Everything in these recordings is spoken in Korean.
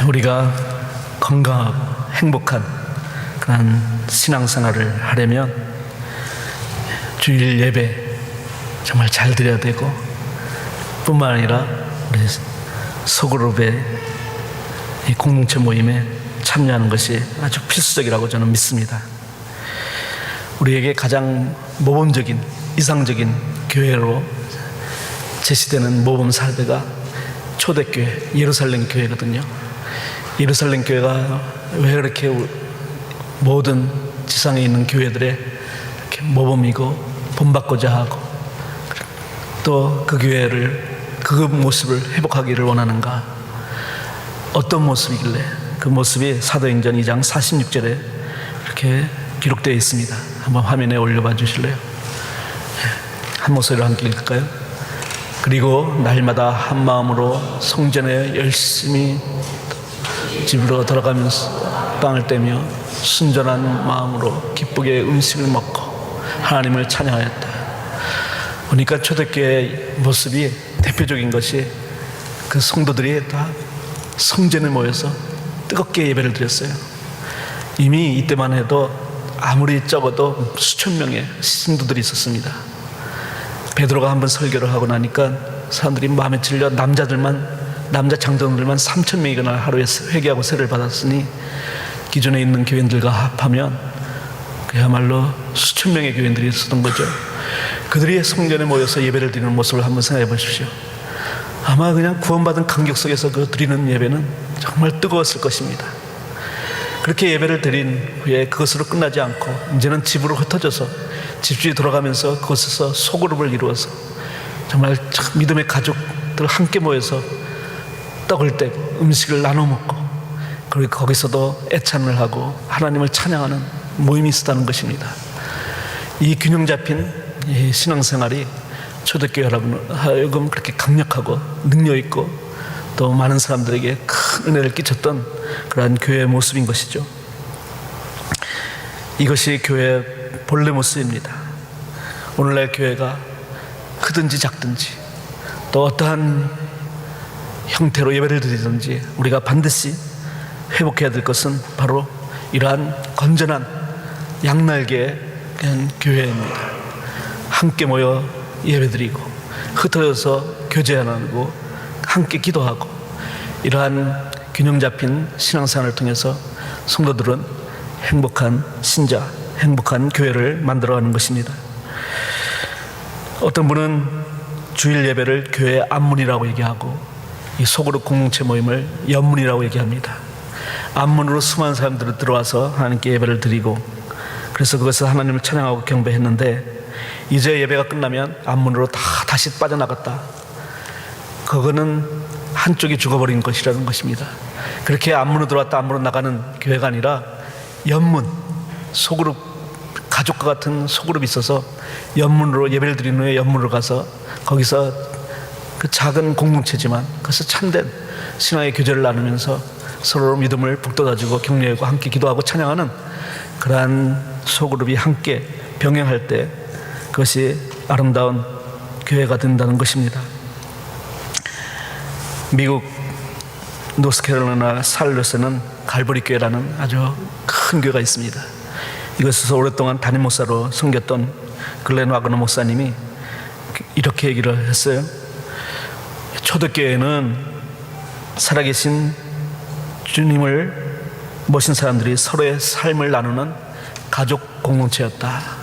우리가 건강하고 행복한 그런 신앙생활을 하려면 주일 예배 정말 잘 드려야 되고, 뿐만 아니라 우리 소그룹의 이 공동체 모임에 참여하는 것이 아주 필수적이라고 저는 믿습니다. 우리에게 가장 모범적인, 이상적인 교회로 제시되는 모범 사례가 초대교회, 예루살렘 교회거든요. 예루살렘 교회가 왜 그렇게 모든 지상에 있는 교회들의 이렇게 모범이고 본받고자 하고, 또 그 교회를, 그 모습을 회복하기를 원하는가? 어떤 모습이길래? 그 모습이 사도행전 2장 46절에 이렇게 기록되어 있습니다. 한번 화면에 올려봐 주실래요? 한 목소리로 함께 읽을까요? 그리고 날마다 한 마음으로 성전에 열심히 집으로 돌아가면서 빵을 떼며 순전한 마음으로 기쁘게 음식을 먹고 하나님을 찬양하였다. 보니까 초대교회의 모습이 대표적인 것이 그 성도들이 다 성전에 모여서 뜨겁게 예배를 드렸어요. 이미 이때만 해도 아무리 적어도 수천 명의 신도들이 있었습니다. 베드로가 한번 설교를 하고 나니까 사람들이 마음에 찔려 남자 장로들만 3,000명이나 하루에 회개하고 세례를 받았으니 기존에 있는 교인들과 합하면 그야말로 수천 명의 교인들이 있었던 거죠. 그들이 성전에 모여서 예배를 드리는 모습을 한번 생각해 보십시오. 아마 그냥 구원받은 감격 속에서 그 드리는 예배는 정말 뜨거웠을 것입니다. 그렇게 예배를 드린 후에 그것으로 끝나지 않고 이제는 집으로 흩어져서 집주에 돌아가면서 그곳에서 소그룹을 이루어서 정말 믿음의 가족들 함께 모여서 떡을 떼고 음식을 나눠 먹고, 그리고 거기서도 애찬을 하고 하나님을 찬양하는 모임이 있었다는 것입니다. 이 균형 잡힌 이 신앙생활이 초대교회 여러분 하여금 그렇게 강력하고 능력 있고 또 많은 사람들에게 큰 은혜를 끼쳤던 그러한 교회의 모습인 것이죠. 이것이 교회의 본래 모습입니다. 오늘날 교회가 크든지 작든지 또 어떠한 형태로 예배를 드리든지 우리가 반드시 회복해야 될 것은 바로 이러한 건전한 양날개의 교회입니다. 함께 모여 예배드리고 흩어져서 교제하고 함께 기도하고, 이러한 균형 잡힌 신앙생활을 통해서 성도들은 행복한 신자, 행복한 교회를 만들어가는 것입니다. 어떤 분은 주일 예배를 교회의 앞문이라고 얘기하고 이 소그룹 공동체 모임을 옆문이라고 얘기합니다. 앞문으로 수많은 사람들이 들어와서 하나님께 예배를 드리고, 그래서 그것을 하나님을 찬양하고 경배했는데 이제 예배가 끝나면 앞문으로 다시 빠져나갔다. 그거는 한쪽이 죽어버린 것이라는 것입니다. 그렇게 앞문으로 들어왔다 앞문으로 나가는 교회가 아니라 옆문, 소그룹, 가족과 같은 소그룹이 있어서 옆문으로 예배를 드린 후에 옆문으로 가서 거기서 그 작은 공동체지만 그것을 참된 신앙의 교제를 나누면서 서로 믿음을 북돋아주고 격려하고 함께 기도하고 찬양하는 그러한 소그룹이 함께 병행할 때 그것이 아름다운 교회가 된다는 것입니다. 미국 노스캐롤라이나 샬롯에는 갈보리 교회라는 아주 큰 교회가 있습니다. 이곳에서 오랫동안 담임 목사로 섬겼던 글렌 와그너 목사님이 이렇게 얘기를 했어요. 초대교회는 살아계신 주님을 모신 사람들이 서로의 삶을 나누는 가족 공동체였다.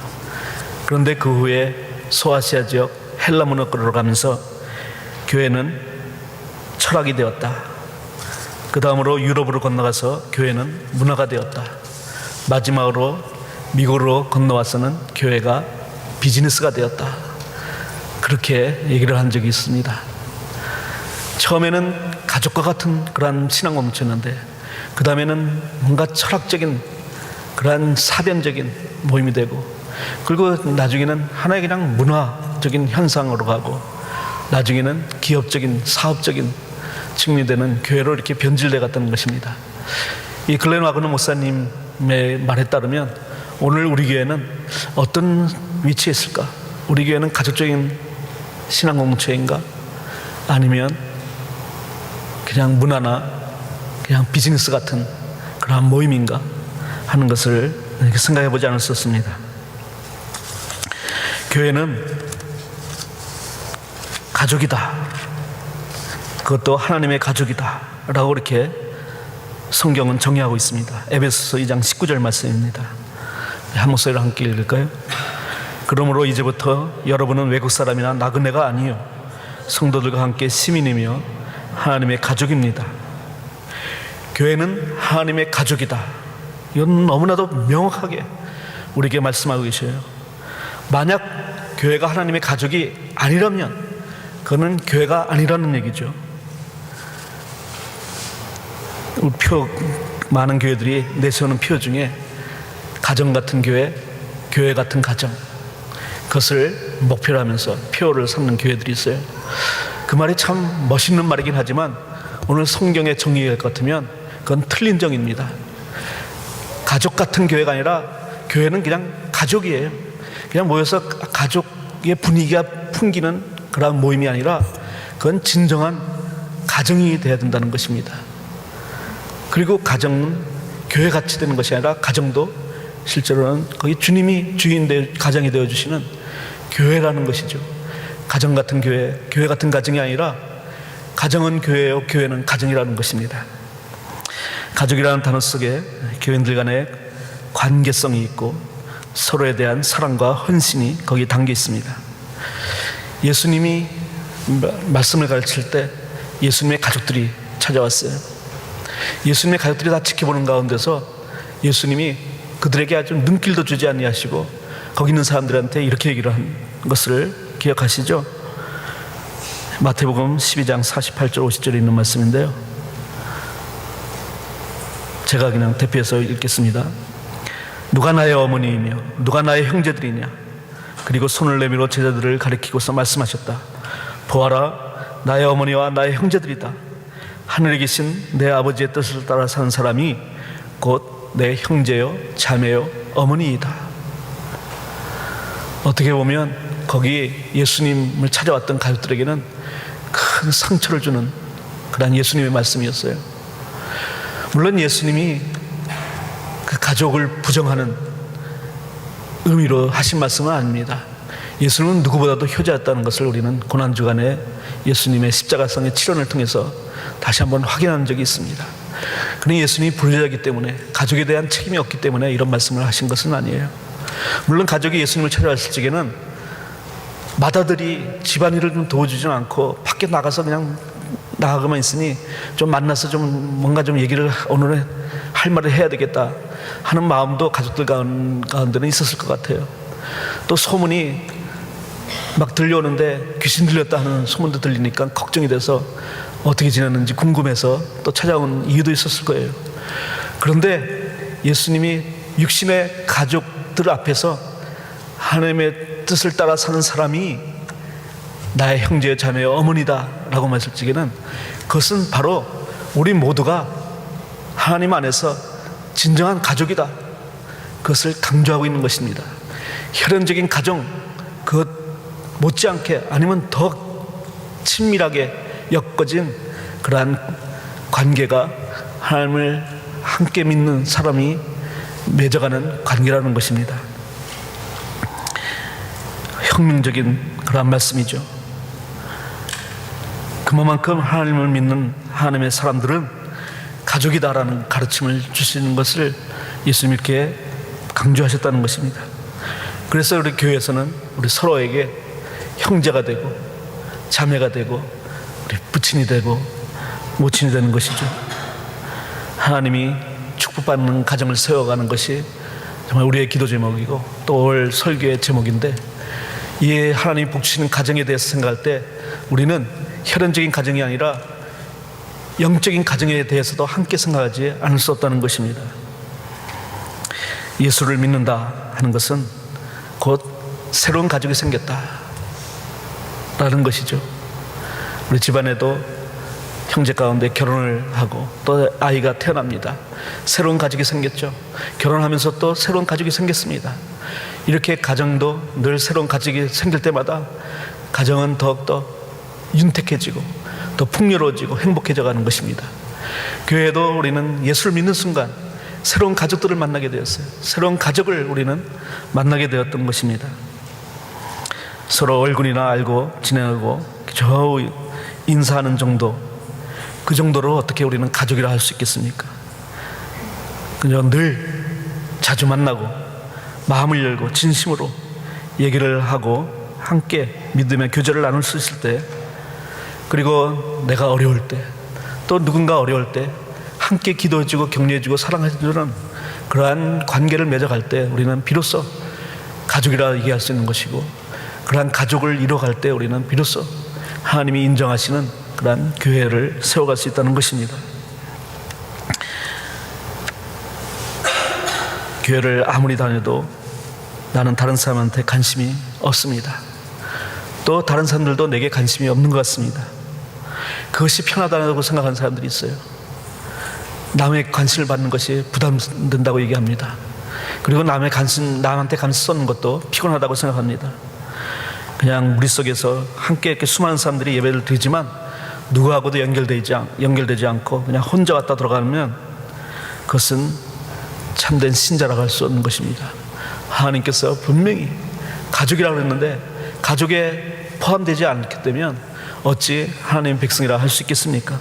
그런데 그 후에 소아시아 지역 헬라 문화권으로 가면서 교회는 철학이 되었다. 그 다음으로 유럽으로 건너가서 교회는 문화가 되었다. 마지막으로 미국으로 건너와서는 교회가 비즈니스가 되었다. 그렇게 얘기를 한 적이 있습니다. 처음에는 가족과 같은 그러한 신앙 공동체였는데 그 다음에는 뭔가 철학적인 그러한 사변적인 모임이 되고, 그리고 나중에는 하나의 그냥 문화적인 현상으로 가고, 나중에는 기업적인 사업적인 측면이 되는 교회로 이렇게 변질돼 갔다는 것입니다. 이 글렌 와그너 목사님의 말에 따르면 오늘 우리 교회는 어떤 위치에 있을까? 우리 교회는 가족적인 신앙 공동체인가? 아니면 그냥 문화나 그냥 비즈니스 같은 그러한 모임인가 하는 것을 이렇게 생각해 보지 않을 수 없습니다. 교회는 가족이다. 그것도 하나님의 가족이다 라고 이렇게 성경은 정의하고 있습니다. 에베소서 2장 19절 말씀입니다. 한 목소리로 함께 읽을까요? 그러므로 이제부터 여러분은 외국 사람이나 나그네가 아니요 성도들과 함께 시민이며 하나님의 가족입니다. 교회는 하나님의 가족이다. 이건 너무나도 명확하게 우리에게 말씀하고 계셔요. 만약 교회가 하나님의 가족이 아니라면 그거는 교회가 아니라는 얘기죠. 많은 교회들이 내세우는 표 중에 가정 같은 교회, 교회 같은 가정, 그것을 목표로 하면서 표를 삼는 교회들이 있어요. 그 말이 참 멋있는 말이긴 하지만 오늘 성경의 정의일 것 같으면 그건 틀린 정의입니다. 가족 같은 교회가 아니라 교회는 그냥 가족이에요. 그냥 모여서 가족의 분위기가 풍기는 그런 모임이 아니라 그건 진정한 가정이 되어야 된다는 것입니다. 그리고 가정은 교회같이 되는 것이 아니라 가정도 실제로는 거기 주님이 주인 가정이 되어주시는 교회라는 것이죠. 가정 같은 교회, 교회 같은 가정이 아니라 가정은 교회요, 교회는 가정이라는 것입니다. 가족이라는 단어 속에 교인들 간의 관계성이 있고 서로에 대한 사랑과 헌신이 거기에 담겨 있습니다. 예수님이 말씀을 가르칠 때 예수님의 가족들이 찾아왔어요. 예수님의 가족들이 다 지켜보는 가운데서 예수님이 그들에게 아주 눈길도 주지 아니하시고 거기 있는 사람들한테 이렇게 얘기를 한 것을 기억하시죠? 마태복음 12장 48절 50절에 있는 말씀인데요, 제가 그냥 대표해서 읽겠습니다. 누가 나의 어머니이며 누가 나의 형제들이냐? 그리고 손을 내밀어 제자들을 가리키고서 말씀하셨다. 보아라, 나의 어머니와 나의 형제들이다. 하늘에 계신 내 아버지의 뜻을 따라 사는 사람이 곧 내 형제요 자매요 어머니이다. 어떻게 보면 거기 예수님을 찾아왔던 가족들에게는 큰 상처를 주는 그런 예수님의 말씀이었어요. 물론 예수님이 그 가족을 부정하는 의미로 하신 말씀은 아닙니다. 예수님은 누구보다도 효자였다는 것을 우리는 고난주간에 예수님의 십자가상의 치료를 통해서 다시 한번 확인한 적이 있습니다. 그러나 예수님이 불효자이기 때문에 가족에 대한 책임이 없기 때문에 이런 말씀을 하신 것은 아니에요. 물론 가족이 예수님을 찾아왔을 적에는 맏아들이 집안일을 좀 도와주지는 않고 밖에 나가서 그냥 나가고만 있으니 좀 만나서 좀 뭔가 좀 얘기를 오늘은 할 말을 해야 되겠다 하는 마음도 가족들 가운데는 있었을 것 같아요. 또 소문이 막 들려오는데 귀신 들렸다 하는 소문도 들리니까 걱정이 돼서 어떻게 지냈는지 궁금해서 또 찾아온 이유도 있었을 거예요. 그런데 예수님이 육신의 가족들 앞에서 하나님의 뜻을 따라 사는 사람이 나의 형제 자매의 어머니다 라고 말했을 적에는 그것은 바로 우리 모두가 하나님 안에서 진정한 가족이다, 그것을 강조하고 있는 것입니다. 혈연적인 가정 그것 못지않게 아니면 더 친밀하게 엮어진 그러한 관계가 하나님을 함께 믿는 사람이 맺어가는 관계라는 것입니다. 혁명적인 그러한 말씀이죠. 그만큼 하나님을 믿는 하나님의 사람들은 가족이다라는 가르침을 주시는 것을 예수님이 이렇게 강조하셨다는 것입니다. 그래서 우리 교회에서는 우리 서로에게 형제가 되고 자매가 되고 우리 부친이 되고 모친이 되는 것이죠. 하나님이 축복받는 가정을 세워가는 것이 정말 우리의 기도 제목이고 또 올 설교의 제목인데, 이 하나님이 복 주시는 가정에 대해서 생각할 때 우리는 혈연적인 가정이 아니라 영적인 가정에 대해서도 함께 생각하지 않을 수 없다는 것입니다. 예수를 믿는다 하는 것은 곧 새로운 가족이 생겼다 라는 것이죠. 우리 집안에도 형제 가운데 결혼을 하고 또 아이가 태어납니다. 새로운 가족이 생겼죠. 결혼하면서 또 새로운 가족이 생겼습니다. 이렇게 가정도 늘 새로운 가족이 생길 때마다 가정은 더욱더 윤택해지고 더 풍요로워지고 행복해져 가는 것입니다. 교회도 우리는 예수를 믿는 순간 새로운 가족들을 만나게 되었어요. 새로운 가족을 우리는 만나게 되었던 것입니다. 서로 얼굴이나 알고 지내고 겨우 인사하는 정도, 그 정도로 어떻게 우리는 가족이라 할 수 있겠습니까? 그냥 늘 자주 만나고 마음을 열고 진심으로 얘기를 하고 함께 믿음의 교제를 나눌 수 있을 때, 그리고 내가 어려울 때, 또 누군가 어려울 때 함께 기도해주고 격려해주고 사랑해주는 그러한 관계를 맺어갈 때 우리는 비로소 가족이라 얘기할 수 있는 것이고, 그러한 가족을 이뤄갈 때 우리는 비로소 하나님이 인정하시는 그러한 교회를 세워갈 수 있다는 것입니다. 교회를 아무리 다녀도 나는 다른 사람한테 관심이 없습니다. 또 다른 사람들도 내게 관심이 없는 것 같습니다. 그것이 편하다고 생각하는 사람들이 있어요. 남의 관심을 받는 것이 부담된다고 얘기합니다. 그리고 남한테 관심 쏟는 것도 피곤하다고 생각합니다. 그냥 무리 속에서 함께 이렇게 수많은 사람들이 예배를 드리지만 누구하고도 연결되지 않고 그냥 혼자 왔다 들어가면 그것은 참된 신자라고 할 수 없는 것입니다. 하나님께서 분명히 가족이라고 그랬는데 가족에 포함되지 않게 되면 어찌 하나님의 백성이라 할 수 있겠습니까?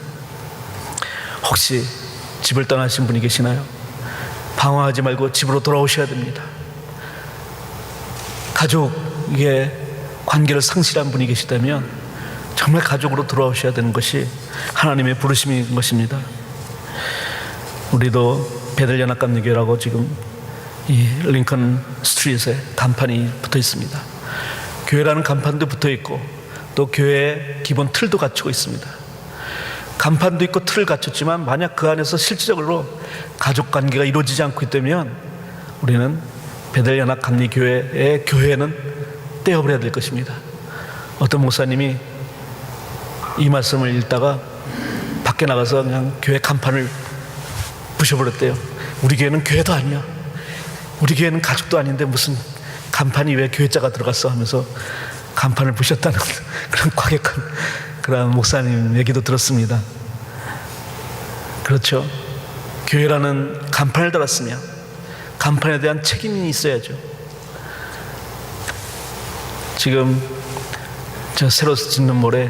혹시 집을 떠나신 분이 계시나요? 방황하지 말고 집으로 돌아오셔야 됩니다. 가족의 관계를 상실한 분이 계시다면 정말 가족으로 돌아오셔야 되는 것이 하나님의 부르심인 것입니다. 우리도 베들연합감리교회라고 지금 이 링컨 스트리트에 간판이 붙어 있습니다. 교회라는 간판도 붙어 있고 또 교회의 기본 틀도 갖추고 있습니다. 간판도 있고 틀을 갖췄지만 만약 그 안에서 실질적으로 가족 관계가 이루어지지 않고 있다면 우리는 베들연합감리교회의 교회는 떼어버려야 될 것입니다. 어떤 목사님이 이 말씀을 읽다가 밖에 나가서 그냥 교회 간판을 부셔버렸대요. 우리 교회는 교회도 아니야. 우리 교회는 가족도 아닌데 무슨 간판이 왜 교회자가 들어갔어 하면서 간판을 부셨다는 그런 과격한 그런 목사님 얘기도 들었습니다. 그렇죠. 교회라는 간판을 달았으면 간판에 대한 책임이 있어야죠. 지금 저 새로 짓는 모래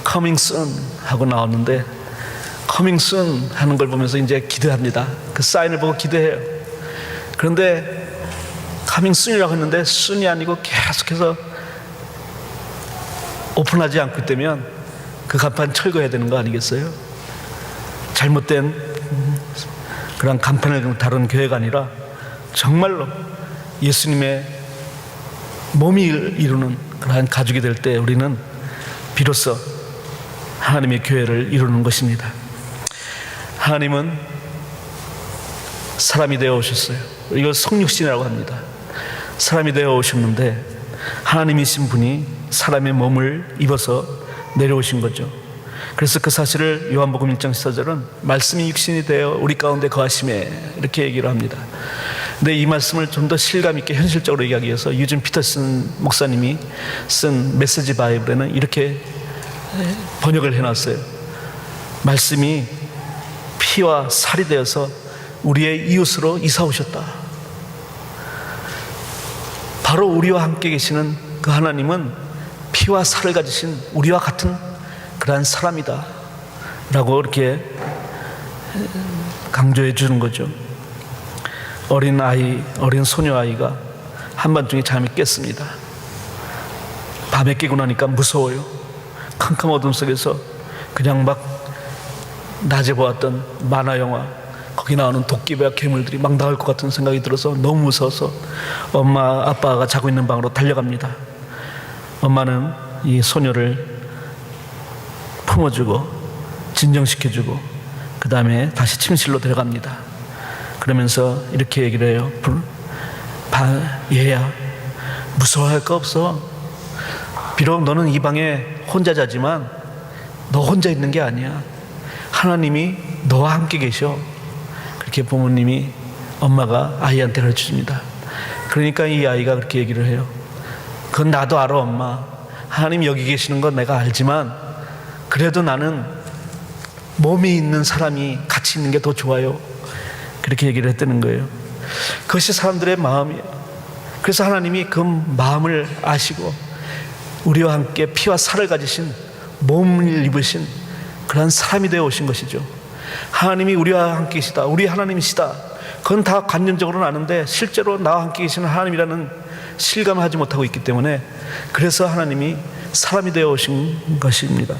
Coming Soon 하고 나왔는데 Coming Soon 하는 걸 보면서 이제 기대합니다. 그 사인을 보고 기대해요. 그런데 Coming Soon이라고 했는데 Soon이 아니고 계속해서 오픈하지 않고 있다면 그 간판 철거해야 되는 거 아니겠어요? 잘못된 그런 간판을 다룬 교회가 아니라 정말로 예수님의 몸이 이루는 그러한 가족이 될 때 우리는 비로소 하나님의 교회를 이루는 것입니다. 하나님은 사람이 되어 오셨어요. 이걸 성육신이라고 합니다. 사람이 되어 오셨는데 하나님이신 분이 사람의 몸을 입어서 내려오신 거죠. 그래서 그 사실을 요한복음 1장 14절은 말씀이 육신이 되어 우리 가운데 거하심에 이렇게 얘기를 합니다. 근데 이 말씀을 좀 더 실감 있게 현실적으로 얘기하기 위해서 유진 피터슨 목사님이 쓴 메시지 바이블에는 이렇게 번역을 해놨어요. 말씀이 피와 살이 되어서 우리의 이웃으로 이사 오셨다. 바로 우리와 함께 계시는 그 하나님은 피와 살을 가지신 우리와 같은 그러한 사람이다 라고 이렇게 강조해 주는 거죠. 어린 소녀 아이가 한밤중에 잠이 깼습니다. 밤에 깨고 나니까 무서워요. 캄캄 어둠 속에서 그냥 막 낮에 보았던 만화 영화 거기 나오는 도끼와 괴물들이 막 나올 것 같은 생각이 들어서 너무 무서워서 엄마 아빠가 자고 있는 방으로 달려갑니다. 엄마는 이 소녀를 품어주고 진정시켜주고 그 다음에 다시 침실로 데려갑니다. 그러면서 이렇게 얘기를 해요. 얘야 무서워할 거 없어. 비록 너는 이 방에 혼자 자지만 너 혼자 있는 게 아니야. 하나님이 너와 함께 계셔. 그렇게 부모님이 엄마가 아이한테 가르쳐줍니다. 그러니까 이 아이가 그렇게 얘기를 해요. 그건 나도 알아 엄마. 하나님 여기 계시는 건 내가 알지만 그래도 나는 몸이 있는 사람이 같이 있는 게 더 좋아요. 그렇게 얘기를 했다는 거예요. 그것이 사람들의 마음이에요. 그래서 하나님이 그 마음을 아시고 우리와 함께 피와 살을 가지신 몸을 입으신 그런 사람이 되어 오신 것이죠. 하나님이 우리와 함께 계시다, 우리 하나님이시다, 그건 다 관념적으로는 아는데 실제로 나와 함께 계시는 하나님이라는 실감을 하지 못하고 있기 때문에, 그래서 하나님이 사람이 되어 오신 것입니다.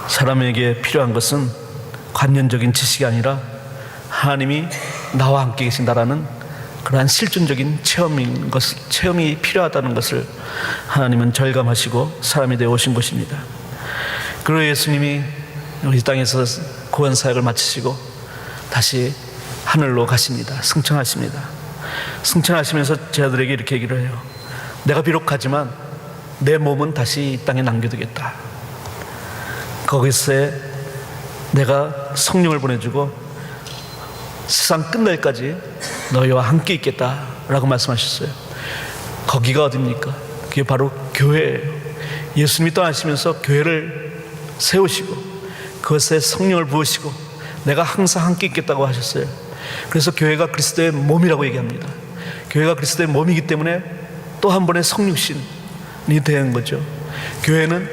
사람에게 필요한 것은 관념적인 지식이 아니라 하나님이 나와 함께 계신다라는 그러한 실존적인 체험이 필요하다는 것을 하나님은 절감하시고 사람이 되어 오신 것입니다. 그리고 예수님이 이 땅에서 구원 사역을 마치시고 다시 하늘로 가십니다. 승천하십니다. 승천하시면서 제자들에게 이렇게 얘기를 해요. 내가 비록 가지만 내 몸은 다시 이 땅에 남겨두겠다. 거기서 내가 성령을 보내주고 세상 끝날까지 너희와 함께 있겠다라고 말씀하셨어요. 거기가 어디입니까? 그게 바로 교회예요. 예수님이 떠나시면서 교회를 세우시고 그것에 성령을 부으시고 내가 항상 함께 있겠다고 하셨어요. 그래서 교회가 그리스도의 몸이라고 얘기합니다. 교회가 그리스도의 몸이기 때문에 또 한 번의 성육신이 된 거죠. 교회는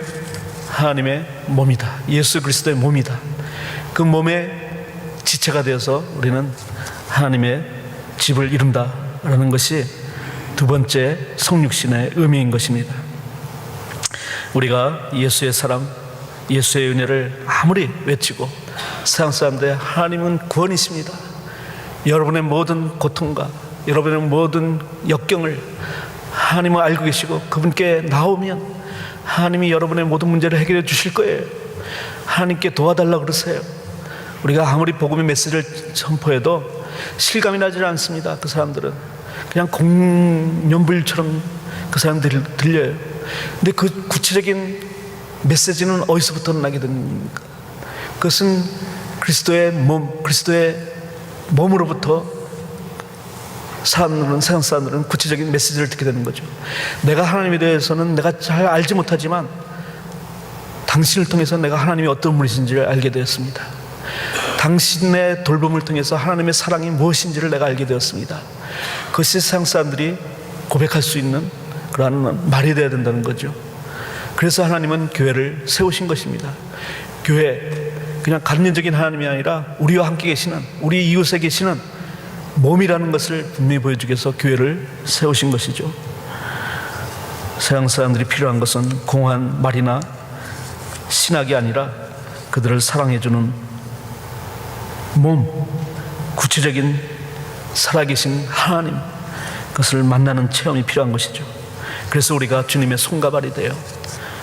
하나님의 몸이다. 예수 그리스도의 몸이다. 그 몸의 지체가 되어서 우리는 하나님의 집을 이룬다라는 것이 두 번째 성육신의 의미인 것입니다. 우리가 예수의 사랑, 예수의 은혜를 아무리 외치고 세상 사람들 하나님은 구원이십니다, 여러분의 모든 고통과 여러분의 모든 역경을 하나님은 알고 계시고 그분께 나오면 하나님이 여러분의 모든 문제를 해결해 주실 거예요. 하나님께 도와달라고 그러세요. 우리가 아무리 복음의 메시지를 선포해도 실감이 나지 않습니다. 그 사람들은 그냥 공연불처럼 그 사람들이 들려요. 근데 그 구체적인 메시지는 어디서부터 나게 됩니까? 그것은 그리스도의 몸, 그리스도의 몸으로부터 세상 사람들은 구체적인 메시지를 듣게 되는 거죠. 내가 하나님에 대해서는 내가 잘 알지 못하지만 당신을 통해서 내가 하나님이 어떤 분이신지를 알게 되었습니다. 당신의 돌봄을 통해서 하나님의 사랑이 무엇인지를 내가 알게 되었습니다. 그것이 세상 사람들이 고백할 수 있는 그러한 말이 되어야 된다는 거죠. 그래서 하나님은 교회를 세우신 것입니다. 교회, 그냥 관념적인 하나님이 아니라 우리와 함께 계시는, 우리 이웃에 계시는 몸이라는 것을 분명히 보여주기 위해서 교회를 세우신 것이죠. 세상 사람들이 필요한 것은 공허한 말이나 신학이 아니라 그들을 사랑해주는 몸, 구체적인 살아계신 하나님, 그것을 만나는 체험이 필요한 것이죠. 그래서 우리가 주님의 손과 발이 되어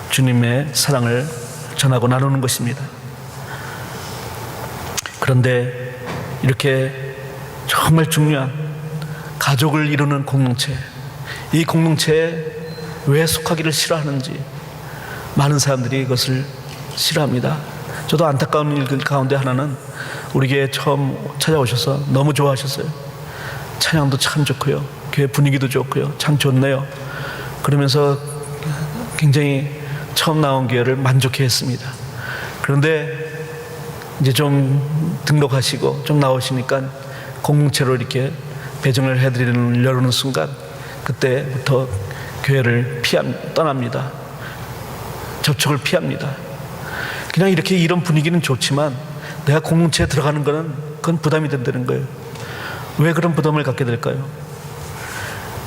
주님의 사랑을 전하고 나누는 것입니다. 그런데 이렇게 정말 중요한 가족을 이루는 공동체, 이 공동체에 왜 속하기를 싫어하는지 많은 사람들이 이것을 싫어합니다. 저도 안타까운 일 가운데 하나는 우리 교회에 처음 찾아오셔서 너무 좋아하셨어요. 찬양도 참 좋고요, 교회 분위기도 좋고요, 참 좋네요. 그러면서 굉장히 처음 나온 교회를 만족해 했습니다. 그런데 이제 좀 등록하시고 좀 나오시니까 공동체로 이렇게 배정을 해드리는 순간 그때부터 교회를 떠납니다. 접촉을 피합니다. 그냥 이렇게 이런 분위기는 좋지만 내가 공동체에 들어가는 거는 그건 부담이 된다는 거예요. 왜 그런 부담을 갖게 될까요?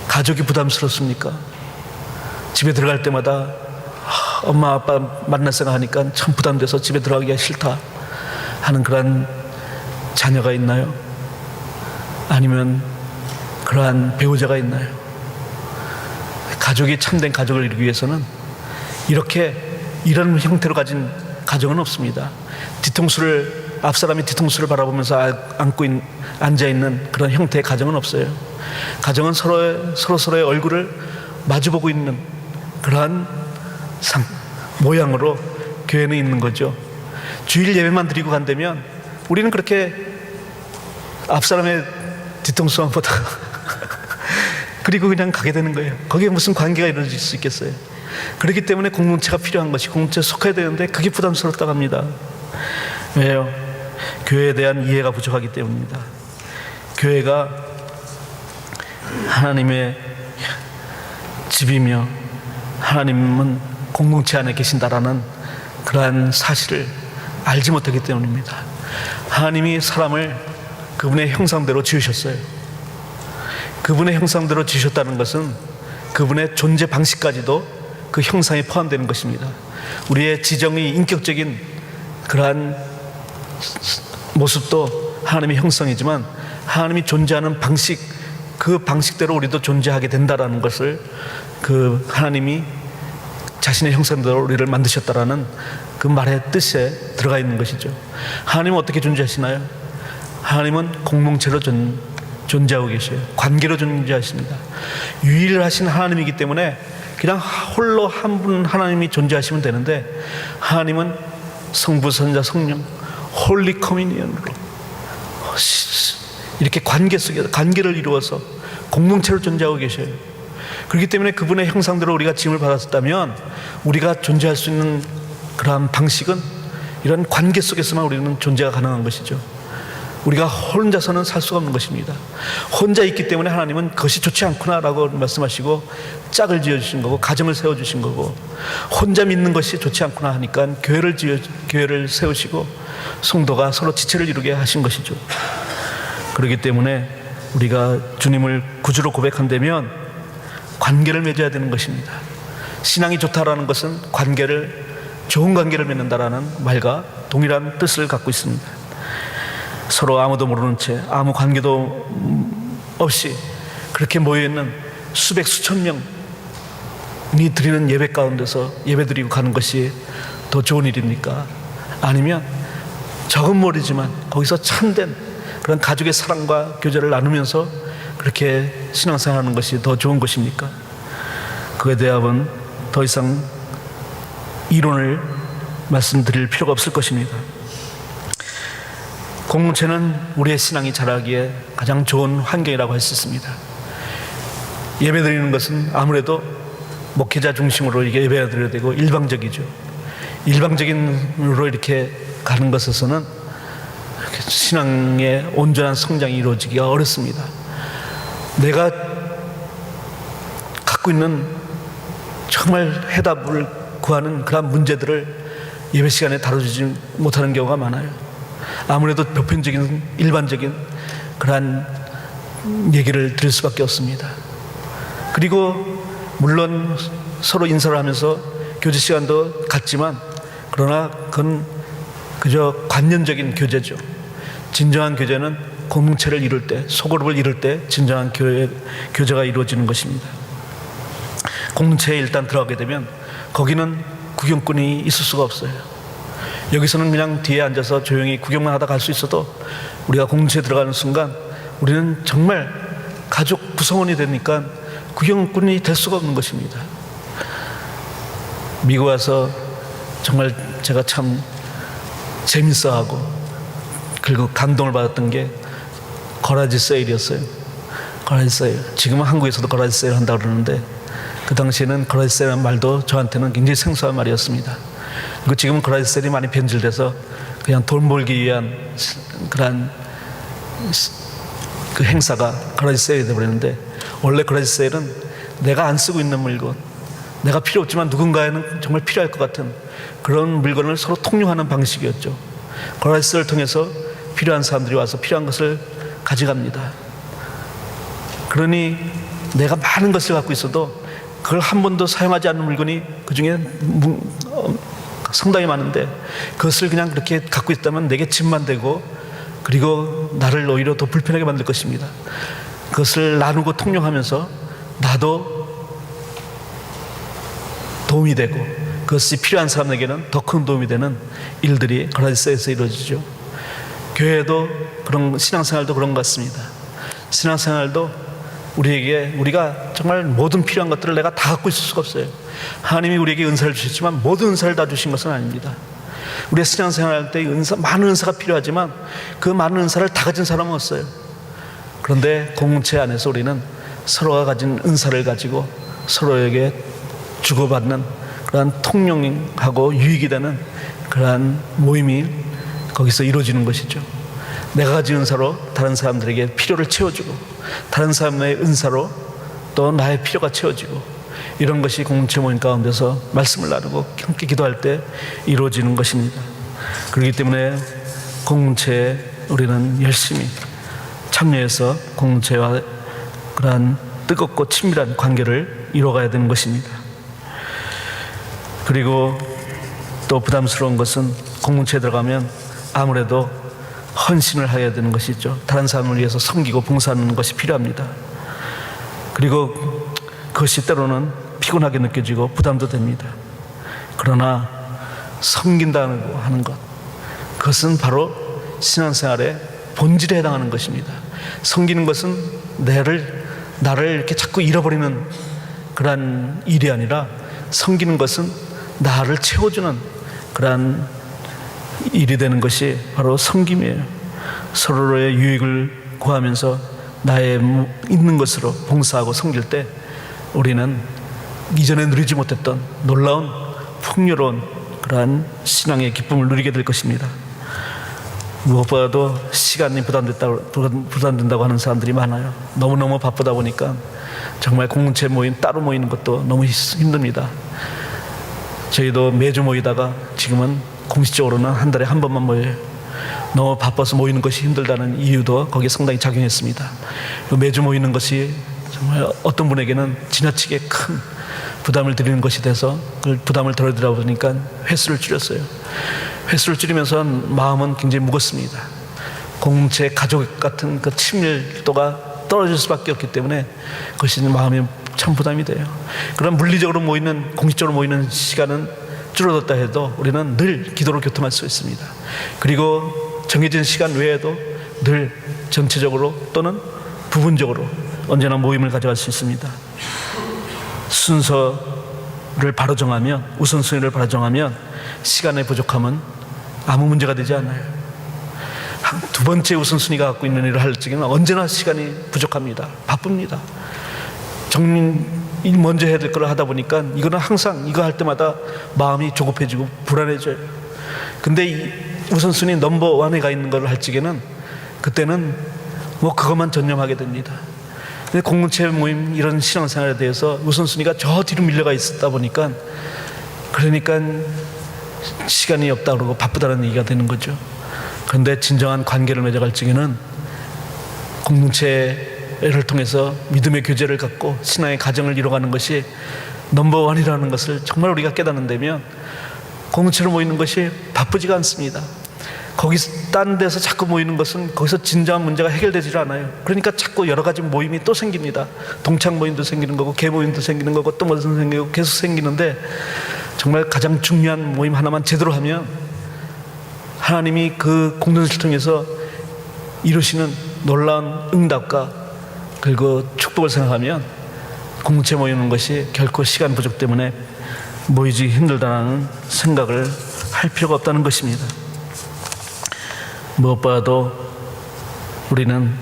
가족이 부담스럽습니까? 집에 들어갈 때마다 엄마 아빠 만날 생각하니까 참 부담돼서 집에 들어가기가 싫다 하는 그런 자녀가 있나요? 아니면 그러한 배우자가 있나요? 가족이 참된 가족을 이루기 위해서는 이런 형태로 가진 가정은 없습니다. 앞사람이 뒤통수를 바라보면서 앉아있는 그런 형태의 가정은 없어요. 가정은 서로의 얼굴을 마주보고 있는 그러한 모양으로 교회는 있는 거죠. 주일 예배만 드리고 간다면 우리는 그렇게 앞사람의 뒤통수만 보다가 그리고 그냥 가게 되는 거예요. 거기에 무슨 관계가 이루어질 수 있겠어요? 그렇기 때문에 공동체가 필요한 것이, 공동체에 속해야 되는데 그게 부담스럽다고 합니다. 왜요? 교회에 대한 이해가 부족하기 때문입니다. 교회가 하나님의 집이며 하나님은 공동체 안에 계신다라는 그러한 사실을 알지 못하기 때문입니다. 하나님이 사람을 그분의 형상대로 지으셨어요. 그분의 형상대로 지으셨다는 것은 그분의 존재 방식까지도 그 형상에 포함되는 것입니다. 우리의 지정의 인격적인 그러한 모습도 하나님의 형상이지만 하나님이 존재하는 방식, 그 방식대로 우리도 존재하게 된다라는 것을 그 하나님이 자신의 형상대로 우리를 만드셨다라는 그 말의 뜻에 들어가 있는 것이죠. 하나님은 어떻게 존재하시나요? 하나님은 공동체로 존재하고 계셔요. 관계로 존재하십니다. 유일하신 하나님이기 때문에 그냥 홀로 한 분 하나님이 존재하시면 되는데, 하나님은 성부, 성자, 성령, 홀리 커뮤니언으로 이렇게 관계 속에 관계를 이루어서 공동체로 존재하고 계셔요. 그렇기 때문에 그분의 형상대로 우리가 지음을 받았다면 우리가 존재할 수 있는 그러한 방식은 이런 관계 속에서만 우리는 존재가 가능한 것이죠. 우리가 혼자서는 살 수가 없는 것입니다. 혼자 있기 때문에 하나님은 그것이 좋지 않구나라고 말씀하시고 짝을 지어주신 거고 가정을 세워주신 거고, 혼자 믿는 것이 좋지 않구나 하니까 교회를 세우시고 성도가 서로 지체를 이루게 하신 것이죠. 그렇기 때문에 우리가 주님을 구주로 고백한다면 관계를 맺어야 되는 것입니다. 신앙이 좋다라는 것은 좋은 관계를 맺는다라는 말과 동일한 뜻을 갖고 있습니다. 서로 아무도 모르는 채 아무 관계도 없이 그렇게 모여있는 수백 수천 명이 드리는 예배 가운데서 예배드리고 가는 것이 더 좋은 일입니까? 아니면 적은 머리지만 거기서 참된 그런 가족의 사랑과 교제를 나누면서 그렇게 신앙생활하는 것이 더 좋은 것입니까? 그에 대합은 더 이상 이론을 말씀드릴 필요가 없을 것입니다. 공동체는 우리의 신앙이 자라기에 가장 좋은 환경이라고 할 수 있습니다. 예배드리는 것은 아무래도 목회자 중심으로 이게 예배가 드려야 되고 일방적이죠. 일방적인으로 이렇게 가는 것에서는 신앙의 온전한 성장이 이루어지기가 어렵습니다. 내가 갖고 있는 정말 해답을 구하는 그런 문제들을 예배 시간에 다뤄주지 못하는 경우가 많아요. 아무래도 보편적인 일반적인 그러한 얘기를 드릴 수밖에 없습니다. 그리고 물론 서로 인사를 하면서 교제 시간도 갖지만, 그러나 그건 그저 관념적인 교제죠. 진정한 교제는 공동체를 이룰 때, 소그룹을 이룰 때 진정한 교제가 이루어지는 것입니다. 공동체에 일단 들어가게 되면 거기는 구경꾼이 있을 수가 없어요. 여기서는 그냥 뒤에 앉아서 조용히 구경만 하다 갈 수 있어도 우리가 공동체에 들어가는 순간 우리는 정말 가족 구성원이 되니까 구경꾼이 될 수가 없는 것입니다. 미국 와서 정말 제가 참 재밌어하고 그리고 감동을 받았던 게 거라지 세일이었어요. 거라지 세일. 지금은 한국에서도 거라지 세일 한다고 그러는데 그 당시에는 거라지 세일이라는 말도 저한테는 굉장히 생소한 말이었습니다. 그리고 지금은 거라지 세일이 많이 변질돼서 그냥 돈 벌기 위한 그런 그 행사가 거라지 세일이 되어버렸는데, 원래 거라지 세일은 내가 안 쓰고 있는 물건, 내가 필요 없지만 누군가에는 정말 필요할 것 같은 그런 물건을 서로 통용하는 방식이었죠. 거라지 세일을 통해서 필요한 사람들이 와서 필요한 것을 가져갑니다. 그러니 내가 많은 것을 갖고 있어도 그걸 한 번도 사용하지 않는 물건이 그 중에 상당히 많은데, 그것을 그냥 그렇게 갖고 있다면 내게 짐만 되고 그리고 나를 오히려 더 불편하게 만들 것입니다. 그것을 나누고 통용하면서 나도 도움이 되고 그것이 필요한 사람에게는 더 큰 도움이 되는 일들이 거라지세에서 이루어지죠. 교회도 그런, 신앙생활도 그런 것 같습니다. 신앙생활도 우리가 정말 모든 필요한 것들을 내가 다 갖고 있을 수가 없어요. 하나님이 우리에게 은사를 주셨지만 모든 은사를 다 주신 것은 아닙니다. 우리가 신앙생활할 때 많은 은사가 필요하지만 그 많은 은사를 다 가진 사람은 없어요. 그런데 공동체 안에서 우리는 서로가 가진 은사를 가지고 서로에게 주고받는 그러한 통용하고 유익이 되는 그러한 모임이 거기서 이루어지는 것이죠. 내가 가진 은사로 다른 사람들에게 필요를 채워주고, 다른 사람의 은사로 또 나의 필요가 채워지고, 이런 것이 공동체 모임 가운데서 말씀을 나누고 함께 기도할 때 이루어지는 것입니다. 그렇기 때문에 공동체에 우리는 열심히 참여해서 공동체와 그러한 뜨겁고 친밀한 관계를 이루어가야 되는 것입니다. 그리고 또 부담스러운 것은 공동체에 들어가면 아무래도 헌신을 해야 되는 것이 있죠. 다른 사람을 위해서 섬기고 봉사하는 것이 필요합니다. 그리고 그것이 때로는 피곤하게 느껴지고 부담도 됩니다. 그러나 섬긴다고 하는 것, 그것은 바로 신앙생활의 본질에 해당하는 것입니다. 섬기는 것은 나를 이렇게 자꾸 잃어버리는 그러한 일이 아니라, 섬기는 것은 나를 채워주는 그러한 일이 되는 것이 바로 섬김이에요. 서로의 유익을 구하면서 나의 있는 것으로 봉사하고 섬길 때 우리는 이전에 누리지 못했던 놀라운 풍요로운 그러한 신앙의 기쁨을 누리게 될 것입니다. 무엇보다도 시간이 부담된다고 하는 사람들이 많아요. 너무너무 바쁘다 보니까 정말 공동체 모임 따로 모이는 것도 너무 힘듭니다. 저희도 매주 모이다가 지금은 공식적으로는 한 달에 한 번만 모여요. 너무 바빠서 모이는 것이 힘들다는 이유도 거기에 상당히 작용했습니다. 매주 모이는 것이 정말 어떤 분에게는 지나치게 큰 부담을 드리는 것이 돼서 그 부담을 덜어드리다 보니까 횟수를 줄였어요. 횟수를 줄이면서 마음은 굉장히 무겁습니다. 공동체 가족 같은 그 친밀도가 떨어질 수밖에 없기 때문에 그것이 마음이 참 부담이 돼요. 그런 물리적으로 모이는, 공식적으로 모이는 시간은 줄어들었다 해도 우리는 늘 기도로 교통할 수 있습니다. 그리고 정해진 시간 외에도 늘 전체적으로 또는 부분적으로 언제나 모임을 가져갈 수 있습니다. 순서를 바로 정하면, 우선순위를 바로 정하면 시간의 부족함은 아무 문제가 되지 않아요. 두 번째 우선순위가 갖고 있는 일을 할 적에는 언제나 시간이 부족합니다. 바쁩니다. 일 먼저 해야 될 걸 하다 보니까 이거는 항상 이거 할 때마다 마음이 조급해지고 불안해져요. 근데 이 우선순위 넘버 원에 가 있는 걸 할 적에는 그때는 뭐 그것만 전념하게 됩니다. 근데 공동체 모임 이런 신앙생활에 대해서 우선순위가 저 뒤로 밀려가 있었다 보니까, 그러니까 시간이 없다 그러고 바쁘다는 얘기가 되는 거죠. 그런데 진정한 관계를 맺어갈 적에는 공동체를 통해서 믿음의 교제를 갖고 신앙의 가정을 이뤄가는 것이 넘버원이라는 것을 정말 우리가 깨닫는다면 공동체로 모이는 것이 바쁘지가 않습니다. 거기서 딴 데서 자꾸 모이는 것은 거기서 진정한 문제가 해결되지 않아요. 그러니까 자꾸 여러 가지 모임이 또 생깁니다. 동창 모임도 생기는 거고, 개모임도 생기는 거고, 또 무슨 생기고 계속 생기는데, 정말 가장 중요한 모임 하나만 제대로 하면 하나님이 그 공동체를 통해서 이루시는 놀라운 응답과 그리고 축복을 생각하면 공동체 모이는 것이 결코 시간 부족 때문에 모이기 힘들다는 생각을 할 필요가 없다는 것입니다. 무엇보다도 우리는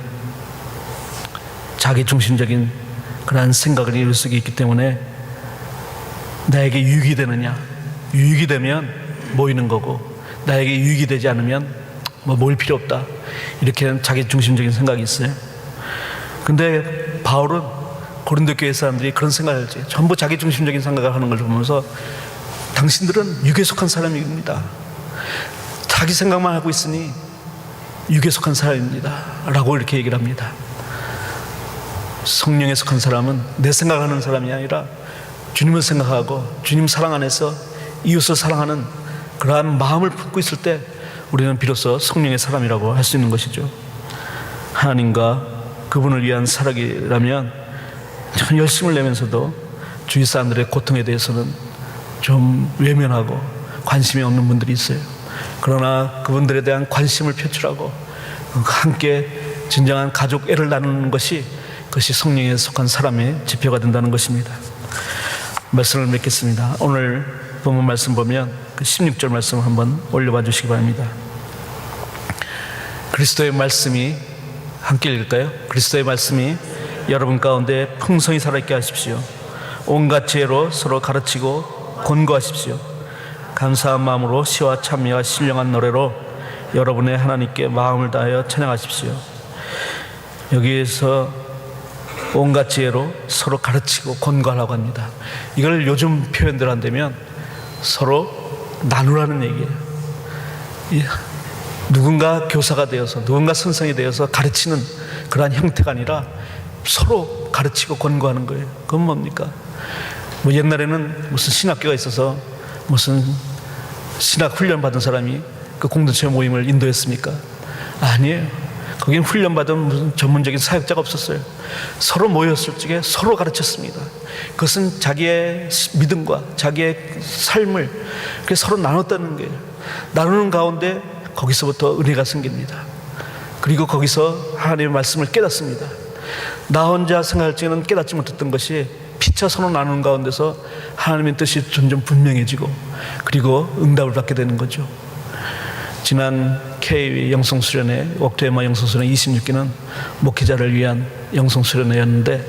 자기중심적인 그러한 생각을 이룰 수 있기 때문에 나에게 유익이 되느냐, 유익이 되면 모이는 거고, 나에게 유익이 되지 않으면 뭐 모일 필요 없다, 이렇게 자기중심적인 생각이 있어요. 근데 바울은 고린도 교회 사람들이 그런 생각을 하지, 전부 자기중심적인 생각을 하는 걸 보면서 당신들은 육에 속한 사람입니다, 자기 생각만 하고 있으니 육에 속한 사람입니다 라고 이렇게 얘기를 합니다. 성령에 속한 사람은 내 생각하는 사람이 아니라 주님을 생각하고 주님 사랑 안에서 이웃을 사랑하는 그러한 마음을 품고 있을 때 우리는 비로소 성령의 사람이라고 할 수 있는 것이죠. 하나님과 그분을 위한 사랑이라면 참 열심을 내면서도 주위 사람들의 고통에 대해서는 좀 외면하고 관심이 없는 분들이 있어요. 그러나 그분들에 대한 관심을 표출하고 함께 진정한 가족 애를 나누는 것이, 그것이 성령에 속한 사람의 지표가 된다는 것입니다. 말씀을 맺겠습니다. 오늘 본문 말씀 보면 그 16절 말씀 한번 올려봐 주시기 바랍니다. 그리스도의 말씀이, 함께 읽을까요? 그리스도의 말씀이 여러분 가운데 풍성히 살아있게 하십시오. 온갖 지혜로 서로 가르치고 권고하십시오. 감사한 마음으로 시와 찬미와 신령한 노래로 여러분의 하나님께 마음을 다하여 찬양하십시오. 여기에서 온갖 지혜로 서로 가르치고 권고하라고 합니다. 이걸 요즘 표현대로 한다면 서로 나누라는 얘기예요. 누군가 교사가 되어서 누군가 선생이 되어서 가르치는 그러한 형태가 아니라 서로 가르치고 권고하는 거예요. 그건 뭡니까? 뭐 옛날에는 무슨 신학교가 있어서 무슨 신학 훈련 받은 사람이 그 공동체 모임을 인도했습니까? 아니에요. 거기는 훈련받은 무슨 전문적인 사역자가 없었어요. 서로 모였을 적에 서로 가르쳤습니다. 그것은 자기의 믿음과 자기의 삶을 서로 나눴다는 거예요. 나누는 가운데 거기서부터 은혜가 생깁니다. 그리고 거기서 하나님의 말씀을 깨닫습니다. 나 혼자 생각할 적에는 깨닫지 못했던 것이 피차 서로 나누는 가운데서 하나님의 뜻이 점점 분명해지고 그리고 응답을 받게 되는 거죠. 지난 K 영성수련회, 옥토에마 영성수련회 26기는 목회자를 위한 영성수련회였는데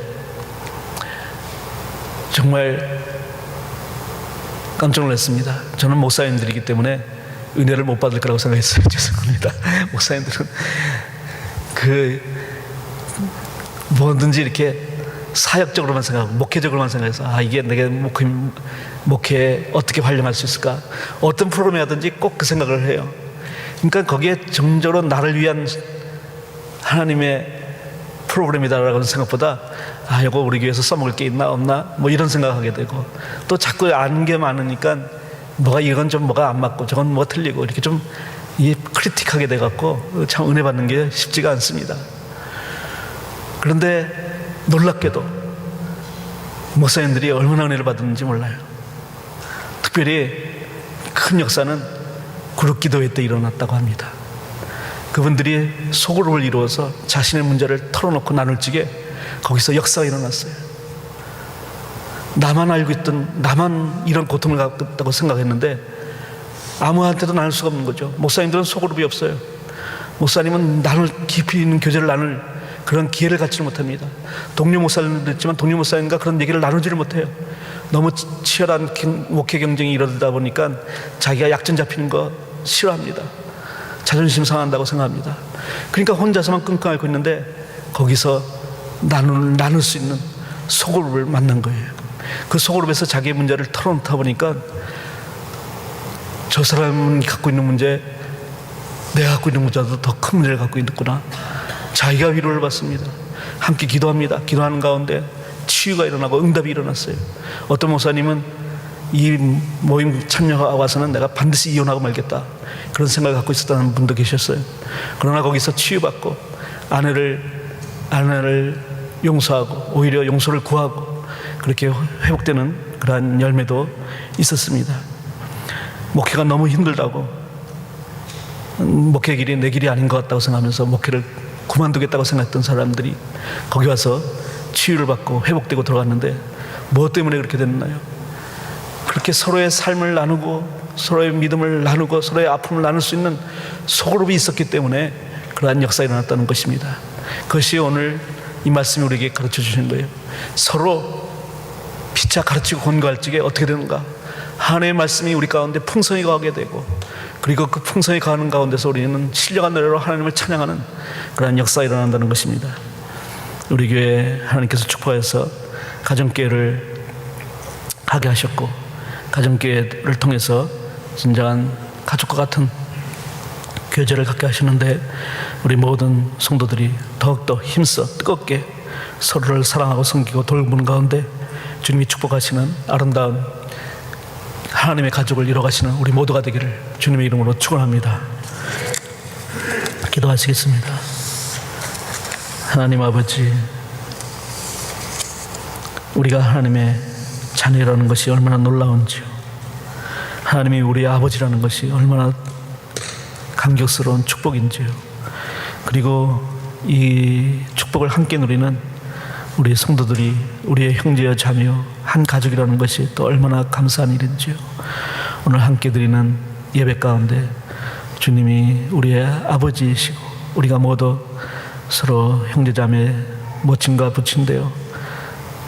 정말 깜짝 놀랐습니다. 저는 목사님들이기 때문에 은혜를 못 받을 거라고 생각했어요. 죄송합니다. 목사님들은 뭐든지 이렇게 사역적으로만 생각하고 목회적으로만 생각해서 이게 내가 목회에 어떻게 활용할 수 있을까? 어떤 프로그램이 하든지 꼭 그 생각을 해요. 그러니까 거기에 정적으로 나를 위한 하나님의 프로그램이다라고 생각보다 이거 우리 교회에서 써먹을 게 있나 없나 뭐 이런 생각하게 되고 또 자꾸 아는 게 많으니까 이건 좀 뭐가 안 맞고 저건 뭐가 틀리고 이렇게 좀 크리틱하게 돼갖고 참 은혜 받는 게 쉽지가 않습니다. 그런데 놀랍게도 목사님들이 얼마나 은혜를 받았는지 몰라요. 특별히 큰 역사는 그룹 기도회 때 일어났다고 합니다. 그분들이 소그룹을 이루어서 자신의 문제를 털어놓고 나눌 적에 거기서 역사가 일어났어요. 나만 알고 있던, 나만 이런 고통을 갖고 있다고 생각했는데 아무한테도 나눌 수가 없는 거죠. 목사님들은 소그룹이 없어요. 목사님은 깊이 있는 교제를 나눌 그런 기회를 갖지 못합니다. 동료 목사님도 있지만 동료 목사님과 그런 얘기를 나누지를 못해요. 너무 치열한 목회 경쟁이 이러다 보니까 자기가 약점 잡히는 거 싫어합니다. 자존심 상한다고 생각합니다. 그러니까 혼자서만 끙끙 앓고 있는데 거기서 나눌 수 있는 소그룹을 만난 거예요. 그 소그룹에서 자기의 문제를 털어놓다 보니까 저 사람이 갖고 있는 문제, 내가 갖고 있는 문제보다 더 큰 문제를 갖고 있구나. 자기가 위로를 받습니다. 함께 기도합니다. 기도하는 가운데 치유가 일어나고 응답이 일어났어요. 어떤 목사님은 이 모임 참여하고 와서는 내가 반드시 이혼하고 말겠다 그런 생각을 갖고 있었다는 분도 계셨어요. 그러나 거기서 치유받고 아내를 용서하고 오히려 용서를 구하고 그렇게 회복되는 그러한 열매도 있었습니다. 목회가 너무 힘들다고 목회 길이 내 길이 아닌 것 같다고 생각하면서 목회를 그만두겠다고 생각했던 사람들이 거기 와서 치유를 받고 회복되고 들어갔는데 뭐 때문에 그렇게 됐나요? 그렇게 서로의 삶을 나누고 서로의 믿음을 나누고 서로의 아픔을 나눌 수 있는 소그룹이 있었기 때문에 그러한 역사가 일어났다는 것입니다. 그것이 오늘 이 말씀이 우리에게 가르쳐 주시는 거예요. 서로 피차 가르치고 권고할 적에 어떻게 되는가? 하나님의 말씀이 우리 가운데 풍성히 가게 되고 그리고 그 풍성히 가는 가운데서 우리는 신령한 노래로 하나님을 찬양하는 그러한 역사가 일어난다는 것입니다. 우리 교회 하나님께서 축복해서 가정교회를 하게 하셨고 가정교회를 통해서 진정한 가족과 같은 교제를 갖게 하시는데 우리 모든 성도들이 더욱더 힘써 뜨겁게 서로를 사랑하고 섬기고 돌보는 가운데 주님이 축복하시는 아름다운 하나님의 가족을 이뤄가시는 우리 모두가 되기를 주님의 이름으로 축원합니다. 기도하시겠습니다. 하나님 아버지, 우리가 하나님의 자녀라는 것이 얼마나 놀라운지요. 하나님이 우리의 아버지라는 것이 얼마나 감격스러운 축복인지요. 그리고 이 축복을 함께 누리는 우리 성도들이 우리의 형제여 자매여 한 가족이라는 것이 또 얼마나 감사한 일인지요. 오늘 함께 드리는 예배 가운데 주님이 우리의 아버지이시고 우리가 모두 서로 형제 자매 모친과 부친되어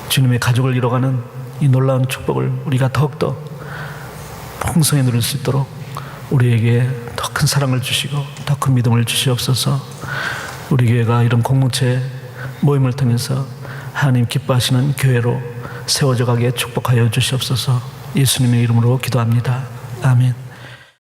주님의 가족을 이뤄가는 이 놀라운 축복을 우리가 더욱더 풍성히 누릴 수 있도록 우리에게 더 큰 사랑을 주시고 더 큰 믿음을 주시옵소서. 우리 교회가 이런 공동체 모임을 통해서 하나님 기뻐하시는 교회로 세워져 가게 축복하여 주시옵소서. 예수님의 이름으로 기도합니다. 아멘.